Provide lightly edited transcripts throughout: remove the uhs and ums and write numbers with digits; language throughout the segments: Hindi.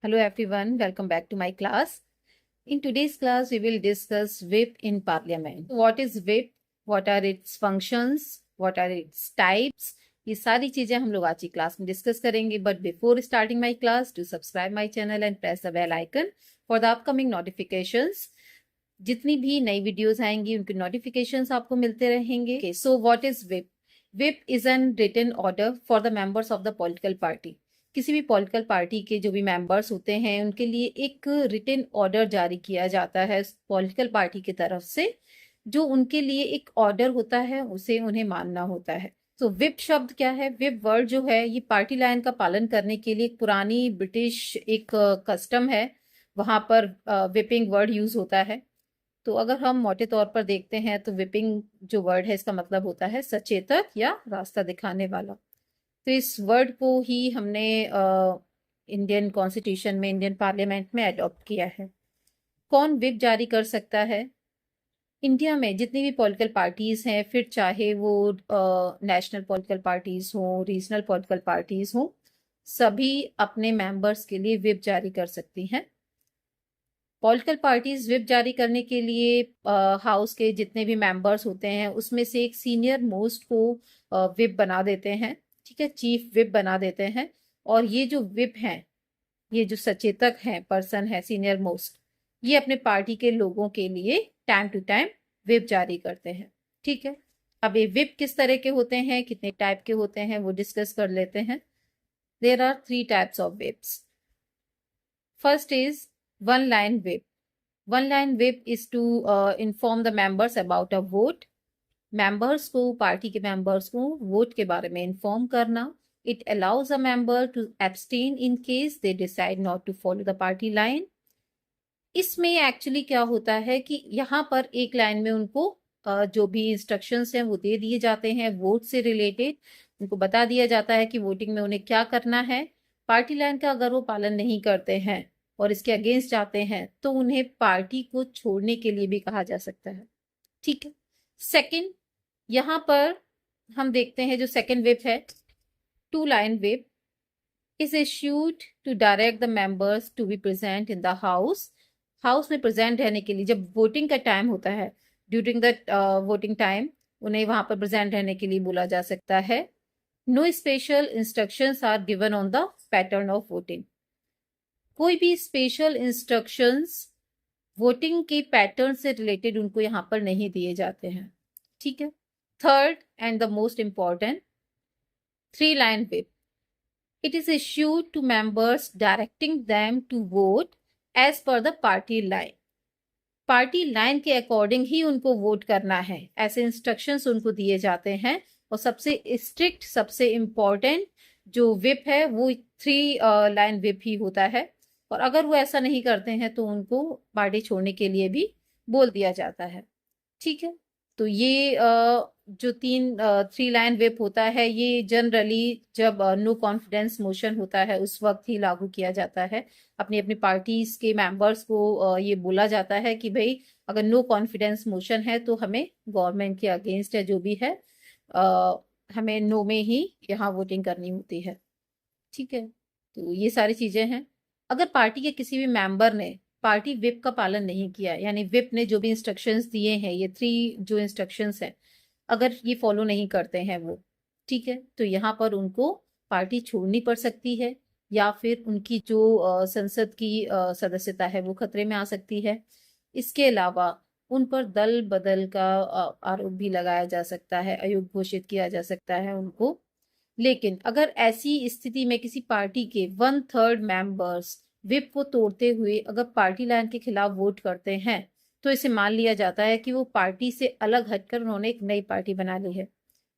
Hello everyone, welcome back to my class. In today's class, we will discuss whip in parliament. What is whip? What are its functions? What are its types? ये सारी चीजें हम लोग आज की क्लास में डिस्कस करेंगे. But before starting my class, do subscribe my channel and press the bell icon for the upcoming notifications. जितनी भी नई वीडियोस आएंगी उनके नोटिफिकेशंस आपको मिलते रहेंगे. So what is whip? whip is an written order for the members of the political party. किसी भी पॉलिटिकल पार्टी के जो भी मेंबर्स होते हैं उनके लिए एक रिटन ऑर्डर जारी किया जाता है पॉलिटिकल पार्टी की तरफ से. जो उनके लिए एक ऑर्डर होता है उसे उन्हें मानना होता है. तो विप शब्द क्या है? विप वर्ड जो है ये पार्टी लाइन का पालन करने के लिए एक पुरानी ब्रिटिश एक कस्टम है. वहां पर विपिंग वर्ड यूज होता है. तो अगर हम मोटे तौर पर देखते हैं तो विपिंग जो वर्ड है इसका मतलब होता है सचेतक या रास्ता दिखाने वाला. तो इस वर्ड को ही हमने इंडियन कॉन्स्टिट्यूशन में, इंडियन पार्लियामेंट में अडॉप्ट किया है. कौन विप जारी कर सकता है? इंडिया में जितनी भी पॉलिटिकल पार्टीज हैं, फिर चाहे वो नेशनल पॉलिटिकल पार्टीज हों, रीजनल पॉलिटिकल पार्टीज हों, सभी अपने मेंबर्स के लिए विप जारी कर सकती हैं. पॉलिटिकल पार्टीज विप जारी करने के लिए हाउस के जितने भी मेंबर्स होते हैं उसमें से एक सीनियर मोस्ट को विप बना देते हैं. ठीक है, चीफ विप बना देते हैं. और ये जो विप हैं, ये जो सचेतक हैं, पर्सन है सीनियर मोस्ट, ये अपने पार्टी के लोगों के लिए टाइम टू टाइम विप जारी करते हैं. ठीक है, अब ये विप किस तरह के होते हैं, कितने टाइप के होते हैं, वो डिस्कस कर लेते हैं. There are 3 types of whips. First is one line whip. One line whip is to inform the members about a vote. Members को, पार्टी के members को वोट के बारे में inform करना. It allows a member to abstain in case they decide not to follow the party line. इसमें एक्चुअली क्या होता है कि यहाँ पर एक लाइन में उनको जो भी इंस्ट्रक्शंस हैं वो दे दिए जाते हैं वोट से रिलेटेड. उनको बता दिया जाता है कि वोटिंग में उन्हें क्या करना है. पार्टी लाइन का अगर वो पालन नहीं करते हैं और इसके अगेंस्ट जाते हैं तो उन्हें पार्टी को छोड़ने के लिए भी कहा जा सकता है. ठीक है. सेकंड, यहां पर हम देखते हैं जो सेकंड विप है, 2 line whip is issued to direct the members to be present in the house. House में प्रेजेंट रहने के लिए जब वोटिंग का टाइम होता है, ड्यूरिंग द वोटिंग टाइम उन्हें वहां पर प्रेजेंट रहने के लिए बोला जा सकता है. No special instructions are given on the pattern of voting. कोई भी स्पेशल इंस्ट्रक्शंस वोटिंग के पैटर्न से रिलेटेड उनको यहां पर नहीं दिए जाते हैं. ठीक है. Third and the most important, 3 line whip. It is issued to members directing them to vote as per the party line. Party line के अकॉर्डिंग ही उनको वोट करना है, ऐसे इंस्ट्रक्शंस उनको दिए जाते हैं. और सबसे स्ट्रिक्ट, सबसे इंपॉर्टेंट जो विप है वो 3 लाइन विप ही होता है. और अगर वो ऐसा नहीं करते हैं तो उनको पार्टी छोड़ने के लिए भी बोल दिया जाता है. ठीक है. तो ये जो 3 लाइन विप होता है ये जनरली जब नो कॉन्फिडेंस मोशन होता है उस वक्त ही लागू किया जाता है. अपनी अपनी पार्टीज के मेंबर्स को ये बोला जाता है कि भाई अगर नो कॉन्फिडेंस मोशन है तो हमें गवर्नमेंट के अगेंस्ट है जो भी है, हमें नो में ही यहाँ वोटिंग करनी होती है. ठीक है. तो ये सारी चीजें हैं. अगर पार्टी के किसी भी मेंबर ने पार्टी विप का पालन नहीं किया, यानी विप ने जो भी इंस्ट्रक्शंस दिए हैं, ये 3 जो इंस्ट्रक्शंस हैं, अगर ये फॉलो नहीं करते हैं वो, ठीक है, तो यहाँ पर उनको पार्टी छोड़नी पड़ सकती है या फिर उनकी जो संसद की सदस्यता है वो खतरे में आ सकती है. इसके अलावा उन पर दल बदल का आरोप भी लगाया जा सकता है, अयोग्य घोषित किया जा सकता है उनको. लेकिन अगर ऐसी स्थिति में किसी पार्टी के 1/3 मेंबर्स विप को तोड़ते हुए अगर पार्टी लाइन के खिलाफ वोट करते हैं तो इसे मान लिया जाता है कि वो पार्टी से अलग हटकर उन्होंने एक नई पार्टी बना ली है.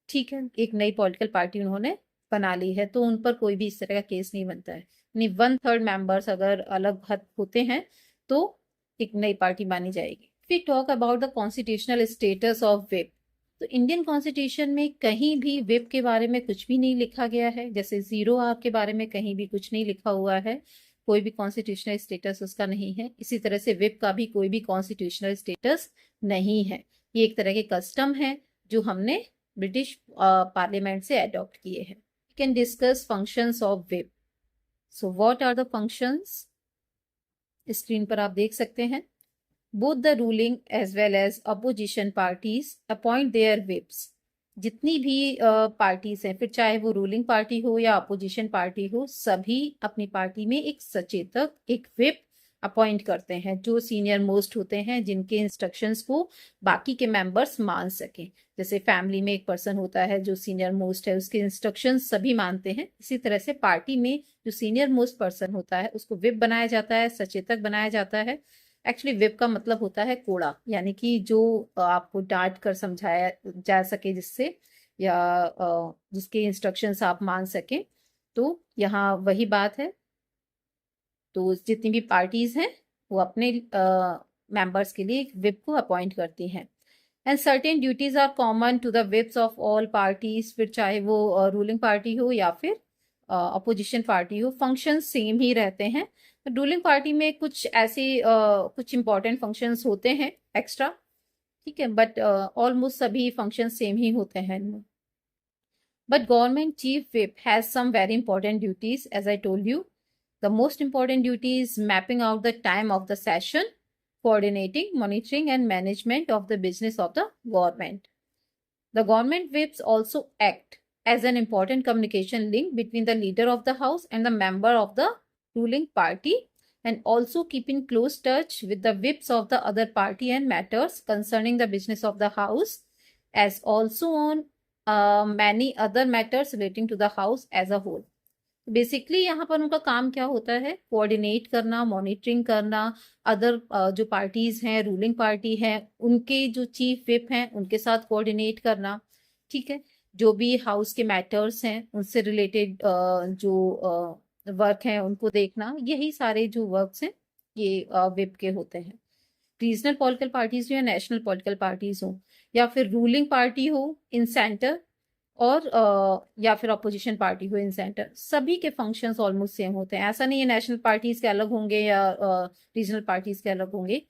ठीक है, एक नई पॉलिटिकल पार्टी उन्होंने बना ली है, तो उन पर कोई भी इस तरह का केस नहीं बनता है. यानी 1/3 मेंबर्स अगर अलग हट होते हैं तो एक नई पार्टी मानी जाएगी. We talk about the constitutional status of whip. तो इंडियन कॉन्स्टिट्यूशन में कहीं भी विप के बारे में कुछ भी नहीं लिखा गया है. जैसे 0 आवर के बारे में कहीं भी कुछ नहीं लिखा हुआ है, कोई भी कॉन्स्टिट्यूशनल स्टेटस उसका नहीं है. इसी तरह से विप का भी कोई भी कॉन्स्टिट्यूशनल स्टेटस नहीं है. ये एक तरह के कस्टम है जो हमने ब्रिटिश पार्लियामेंट से अडॉप्ट किए हैं. We can discuss functions of whip. So what are the functions? Screen पर आप देख सकते हैं। Both the ruling as well as opposition parties appoint their whips. जितनी भी पार्टीज हैं, फिर चाहे वो रूलिंग पार्टी हो या अपोजिशन पार्टी हो, सभी अपनी पार्टी में एक सचेतक, एक विप अपॉइंट करते हैं, जो सीनियर मोस्ट होते हैं, जिनके इंस्ट्रक्शंस को बाकी के मेंबर्स मान सकें। जैसे फैमिली में एक पर्सन होता है जो सीनियर मोस्ट है, उसके इंस्ट्रक्शंस सभी मानते हैं, इसी तरह से पार्टी में जो सीनियर मोस्ट पर्सन होता है उसको विप बनाया जाता है, सचेतक बनाया जाता है। एक्चुअली विप का मतलब होता है कोड़ा, यानी कि जो आपको डांट कर समझाया जा सके, जिससे या जिसके इंस्ट्रक्शंस आप मान सकें। तो यहाँ वही बात है। तो जितनी भी पार्टीज हैं वो अपने मेंबर्स के लिए विप को अपॉइंट करती हैं। And certain duties are common to the whips of all parties, फिर चाहे वो रूलिंग पार्टी हो या फिर अपोजिशन पार्टी हो, फंक्शन सेम ही रहते हैं। रूलिंग पार्टी में कुछ ऐसे कुछ इंपॉर्टेंट फंक्शंस होते हैं एक्स्ट्रा, ठीक है, बट ऑलमोस्ट सभी फंक्शन सेम ही होते हैं इनमें। But government chief whip has some very important duties, as I told you. The most important duty is mapping out the time of the session, coordinating, monitoring, and management of the business of the government. The government whips also act as an important communication link between the leader of the house and the member of the ruling party, and also keep in close touch with the whips of the other party and matters concerning the business of the house, as also on many other matters relating to the house as a whole. Basically यहाँ पर उनका काम क्या होता है, कोऑर्डिनेट करना, मॉनिटरिंग करना, अदर जो पार्टीज हैं, रूलिंग पार्टी है, उनके जो चीफ विप हैं उनके साथ कोऑर्डिनेट करना, ठीक है, जो भी हाउस के मैटर्स हैं उनसे रिलेटेड जो वर्क हैं उनको देखना, यही सारे जो वर्क्स हैं ये विप के होते हैं। रीजनल पॉलिटिकल पार्टीज हो या नेशनल पॉलिटिकल पार्टीज हो या फिर रूलिंग पार्टी हो इन सेंटर, और या फिर अपोजिशन पार्टी हो इन सेंटर, सभी के फंक्शंस ऑलमोस्ट सेम होते हैं। ऐसा नहीं है नेशनल पार्टीज के अलग होंगे या रीजनल पार्टीज के अलग होंगे।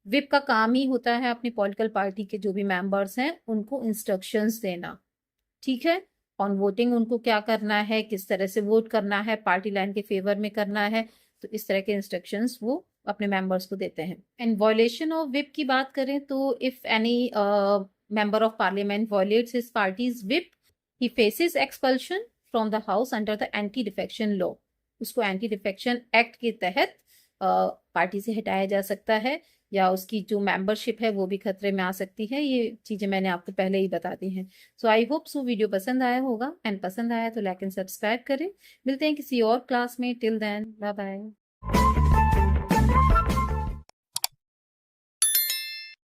विप का काम ही होता है अपनी पॉलिटिकल पार्टी के जो भी मेंबर्स हैं उनको इंस्ट्रक्शंस देना, ठीक है, ऑन वोटिंग उनको क्या करना है, किस तरह से वोट करना है, पार्टी लाइन के फेवर में करना है, तो इस तरह के इंस्ट्रक्शंस वो अपने मेंबर्स को देते हैं। एंड वॉयलेशन ऑफ विप की बात करें तो if any member of parliament violates his parties whip, he faces expulsion from the house under the anti defection law. उसको एंटी डिफेक्शन एक्ट के तहत पार्टी से हटाया जा सकता है, या उसकी जो मेंबरशिप है वो भी खतरे में आ सकती है। ये चीजें मैंने आपको पहले ही बता दी हैं। सो आई होप सो वीडियो पसंद आया होगा, एंड पसंद आया तो लाइक एंड सब्सक्राइब करें। मिलते हैं किसी और क्लास में। Till then bye bye.